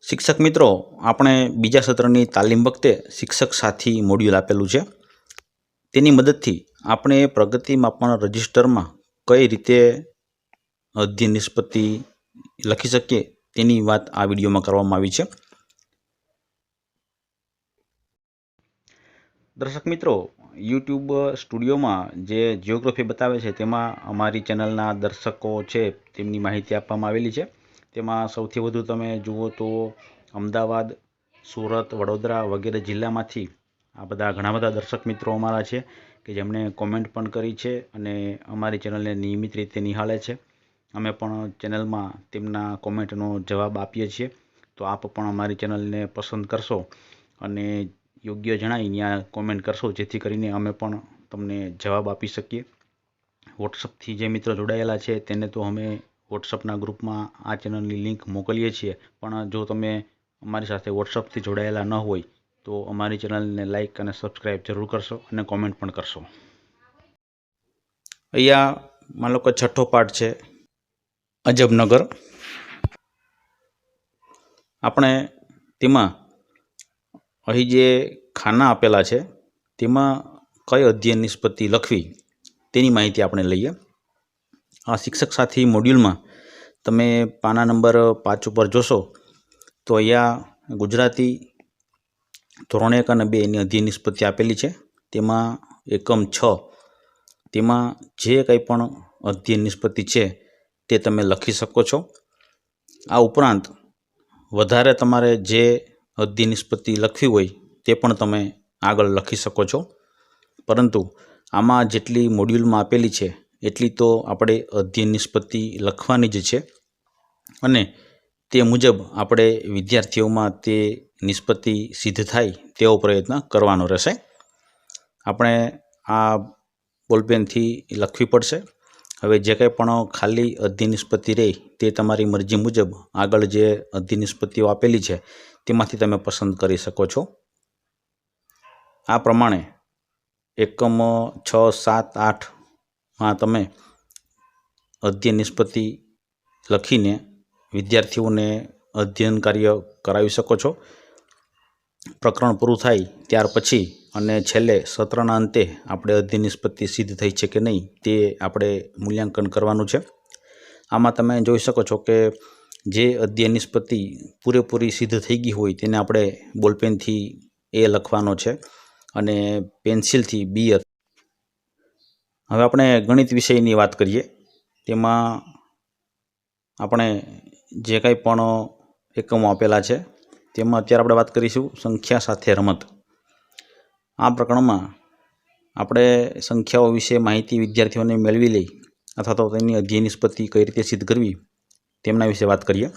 શિક્ષક મિત્રો, આપણે બીજા સત્રની તાલીમ વખતે શિક્ષક સાથી મોડ્યુલ આપેલું છે. તેની મદદથી આપણે પ્રગતિ માપવાના રજિસ્ટરમાં કઈ રીતે અધ્યયન નિષ્પત્તિ લખી શકીએ તેની વાત આ વિડીયોમાં કરવામાં આવી છે. દર્શક મિત્રો, યુટ્યુબ સ્ટુડિયોમાં જે જિયોગ્રાફી બતાવે છે તેમાં અમારી ચેનલના દર્શકો છે તેમની માહિતી આપવામાં આવેલી છે. તેમાં સૌથી વધુ તમે જુઓ તો અમદાવાદ, સુરત, વડોદરા વગેરે જિલ્લામાંથી આ ઘણા બધા દર્શક મિત્રો અમારા છે કે જેમણે કોમેન્ટ પણ કરી છે અને અમારી ચેનલને નિયમિત રીતે નિહાળે છે. અમે પણ ચેનલમાં તેમના કોમેન્ટનો જવાબ આપીએ છીએ. તો આપ પણ અમારી ચેનલને પસંદ કરશો અને યોગ્ય જણાય ત્યાં કોમેન્ટ કરશો, જેથી કરીને અમે પણ તમને જવાબ આપી શકીએ. વોટ્સઅપથી જે મિત્રો જોડાયેલા છે તેને તો અમે વોટ્સઅપના ગ્રુપમાં આ ચેનલની લિંક મોકલીએ છીએ, પણ જો તમે અમારી સાથે વોટ્સઅપથી જોડાયેલા ન હોય તો અમારી ચેનલને લાઇક અને સબસ્ક્રાઈબ જરૂર કરશો અને કોમેન્ટ પણ કરશો. અહીંયા માનો કે છઠ્ઠો પાઠ છે અજબનગર. આપણે તેમાં અહીં જે ખાના આપેલા છે તેમાં કઈ અધ્યયન નિષ્પત્તિ લખવી તેની માહિતી આપણે લઈએ. આ શિક્ષક સાથી મોડ્યુલમાં તમે પાના નંબર 5 ઉપર જોશો તો અહીંયા ગુજરાતી ધોરણ 1 અને 2 ની અધ્યયન નિષ્પત્તિ આપેલી છે. તેમાં એકમ 6 તેમાં જે કંઈ પણ અધ્યયન નિષ્પત્તિ છે તે તમે લખી શકો છો. આ ઉપરાંત વધારે તમારે જે અધ્યયન નિષ્પત્તિ લખવી હોય તે પણ તમે આગળ લખી શકો છો, પરંતુ આમાં જેટલી મોડ્યુલમાં આપેલી છે એટલી તો આપણે અધ્યયન નિષ્પત્તિ લખવાની જ છે અને તે મુજબ આપણે વિદ્યાર્થીઓમાં તે નિષ્પત્તિ સિદ્ધ થાય તેવો પ્રયત્ન કરવાનો રહેશે. આપણે આ બોલપેનથી લખવી પડશે. હવે જે કંઈ પણ ખાલી અધ્યયન નિષ્પત્તિ રહે તે તમારી મરજી મુજબ આગળ જે અધ્યયન નિષ્પત્તિઓ આપેલી છે તેમાંથી તમે પસંદ કરી શકો છો. આ પ્રમાણે એકમ 6, 7, 8માં તમે અધ્યયન નિષ્પત્તિ લખીને વિદ્યાર્થીઓને અધ્યયન કાર્ય કરાવી શકો છો. પ્રકરણ પૂરું થાય ત્યાર પછી અને છેલ્લે સત્રના અંતે આપણે અધ્યયન નિષ્પત્તિ સિદ્ધ થઈ છે કે નહીં તે આપણે મૂલ્યાંકન કરવાનું છે. આમાં તમે જોઈ શકો છો કે જે અધ્યયન નિષ્પત્તિ પૂરેપૂરી સિદ્ધ થઈ ગઈ હોય તેને આપણે બોલપેનથી A લખવાનો છે અને પેન્સિલથી B. હવે આપણે ગણિત વિષયની વાત કરીએ. તેમાં આપણે જે કંઈ પણ એકમો આપેલા છે તેમાં અત્યારે આપણે વાત કરીશું સંખ્યા સાથે રમત. આ પ્રકરણમાં આપણે સંખ્યાઓ વિશે માહિતી વિદ્યાર્થીઓને મેળવી લઈ અથવા તો તેની અધ્યયન નિષ્પત્તિ કઈ રીતે સિદ્ધ કરવી તેમના વિશે વાત કરીએ.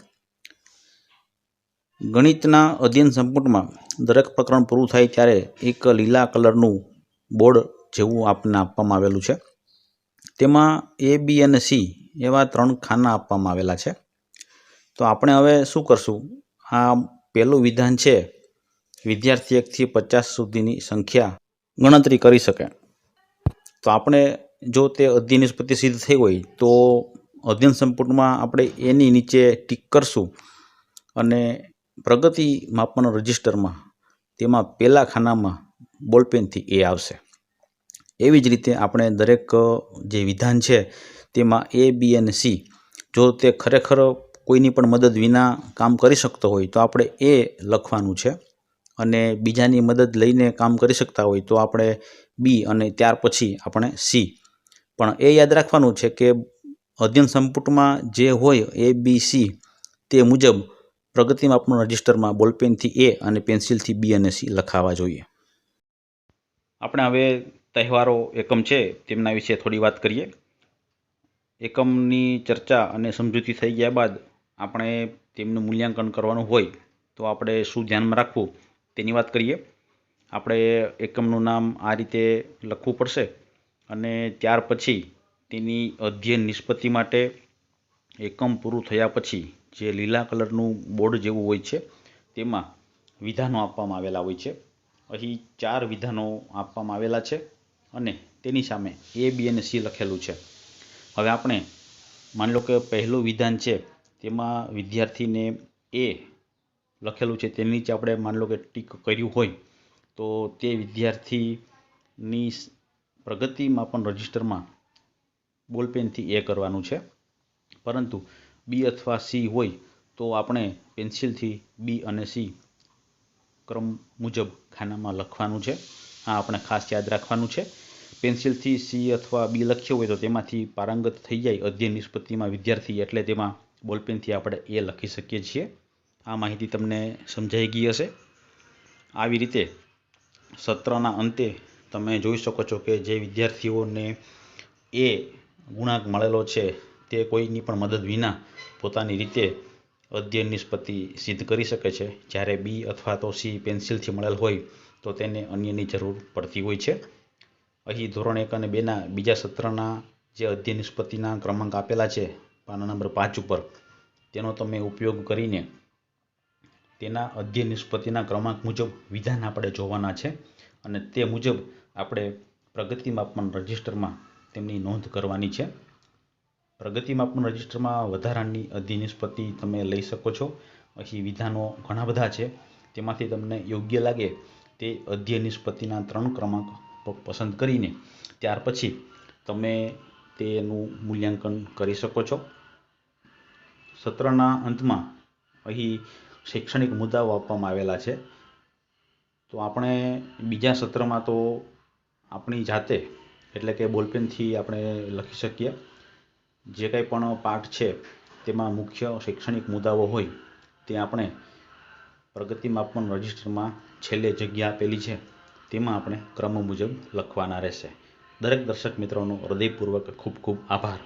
ગણિતના અધ્યયન સંપુટમાં દરેક પ્રકરણ પૂરું થાય ત્યારે એક લીલા કલરનું બોર્ડ જેવું આપણને આપવામાં આવેલું છે. તેમાં A, B અને C એવા 3 ખાના આપવામાં આવેલા છે. તો આપણે હવે શું કરશું? આ પહેલું વિધાન છે વિદ્યાર્થી 1 થી 50 સુધીની સંખ્યા ગણતરી કરી શકે. તો આપણે જો તે અધ્યયન નિષ્પત્તિ સિદ્ધ થઈ હોય તો અધ્યયન સંપુટમાં આપણે એની નીચે ટીક કરશું અને પ્રગતિ માપવાના રજિસ્ટરમાં તેમાં પહેલા ખાનામાં બોલપેનથી A આવશે. એવી જ રીતે આપણે દરેક જે વિધાન છે તેમાં A, B અને C જો તે ખરેખર કોઈની પણ મદદ વિના કામ કરી શકતો હોય તો આપણે A લખવાનું છે અને બીજાની મદદ લઈને કામ કરી શકતા હોય તો આપણે B અને ત્યાર પછી આપણે C. પણ એ યાદ રાખવાનું છે કે અધ્યયન સંપુટમાં જે હોય A, B, C તે મુજબ પ્રગતિ માપવાના રજિસ્ટરમાં બોલપેનથી A અને પેન્સિલથી B અને C લખાવા જોઈએ. આપણે હવે તહેવારો એકમ છે તેમના વિશે થોડી વાત કરીએ. એકમની ચર્ચા અને સમજૂતી થઈ ગયા બાદ આપણે તેમનું મૂલ્યાંકન કરવાનું હોય તો આપણે શું ધ્યાનમાં રાખવું તેની વાત કરીએ. આપણે એકમનું નામ આ રીતે લખવું પડશે અને ત્યાર પછી તેની અધ્યયન નિષ્પત્તિ માટે એકમ પૂરું થયા પછી જે લીલા કલરનું બોર્ડ જેવું હોય છે તેમાં વિધાનો આપવામાં આવેલા હોય છે. અહીં 4 વિધાનો આપવામાં આવેલા છે અને તેની સામે A, B અને C લખેલું છે. હવે આપણે માની લો કે પહેલું વિધાન છે તેમાં વિદ્યાર્થીને A લખેલું છે તેની નીચે આપણે માની લો કે ટીક કર્યું હોય તો તે વિદ્યાર્થીની પ્રગતિ માપન રજિસ્ટરમાં બોલપેનથી એ કરવાનું છે. પરંતુ બી અથવા સી હોય તો આપણે પેન્સિલથી બી અને સી ક્રમ મુજબ ખાનામાં લખવાનું છે. આ આપણે ખાસ યાદ રાખવાનું છે. પેન્સિલથી સી અથવા બી લખ્યો હોય તો તેમાંથી પારંગત થઈ જાય અધ્યયન નિષ્પત્તિમાં વિદ્યાર્થી એટલે તેમાં બોલપેનથી આપણે એ લખી શકીએ છીએ. આ માહિતી તમને સમજાઈ ગઈ હશે. આવી રીતે સત્રના અંતે તમે જોઈ શકો છો કે જે વિદ્યાર્થીઓને એ ગુણાંક મળેલો છે તે કોઈની પણ મદદ વિના પોતાની રીતે અધ્યયન નિષ્પત્તિ સિદ્ધ કરી શકે છે. જ્યારે બી અથવા તો સી પેન્સિલથી મળેલ હોય તો તેને અન્યની જરૂર પડતી હોય છે. અહીં ધોરણ 1 અને 2ના બીજા સત્રના જે અધ્યયન નિષ્પત્તિના ક્રમાંક આપેલા છે પાના નંબર 5 ઉપર, તેનો તમે ઉપયોગ કરીને તેના અધ્યયન નિષ્પત્તિના ક્રમાંક મુજબ વિધાન આપણે જોવાના છે અને તે મુજબ આપણે પ્રગતિ માપન રજિસ્ટરમાં તેમની નોંધ કરવાની છે. પ્રગતિ માપન રજિસ્ટરમાં વધારાની અધ્યયન નિષ્પત્તિ તમે લઈ શકો છો. અહીં વિધાનો ઘણા બધા છે, તેમાંથી તમને યોગ્ય લાગે તે અધ્યયન નિષ્પત્તિના 3 ક્રમાંક પસંદ કરીને ત્યાર પછી તમે તેનું મૂલ્યાંકન કરી શકો છો. સત્રના અંતમાં અહીં શૈક્ષણિક મુદ્દાઓ આપવામાં આવેલા છે. તો આપણે બીજા સત્રમાં તો આપણી જાતે એટલે કે બોલપેનથી આપણે લખી શકીએ. જે કંઈ પણ પાઠ છે તેમાં મુખ્ય શૈક્ષણિક મુદ્દાઓ હોય તે આપણે પ્રગતિ માપન રજિસ્ટરમાં છેલ્લે જગ્યા આપેલી છે તેમાં આપણે ક્રમ મુજબ લખવાના રહેશે. દરેક દર્શક મિત્રોનો હૃદયપૂર્વક ખૂબ ખૂબ આભાર.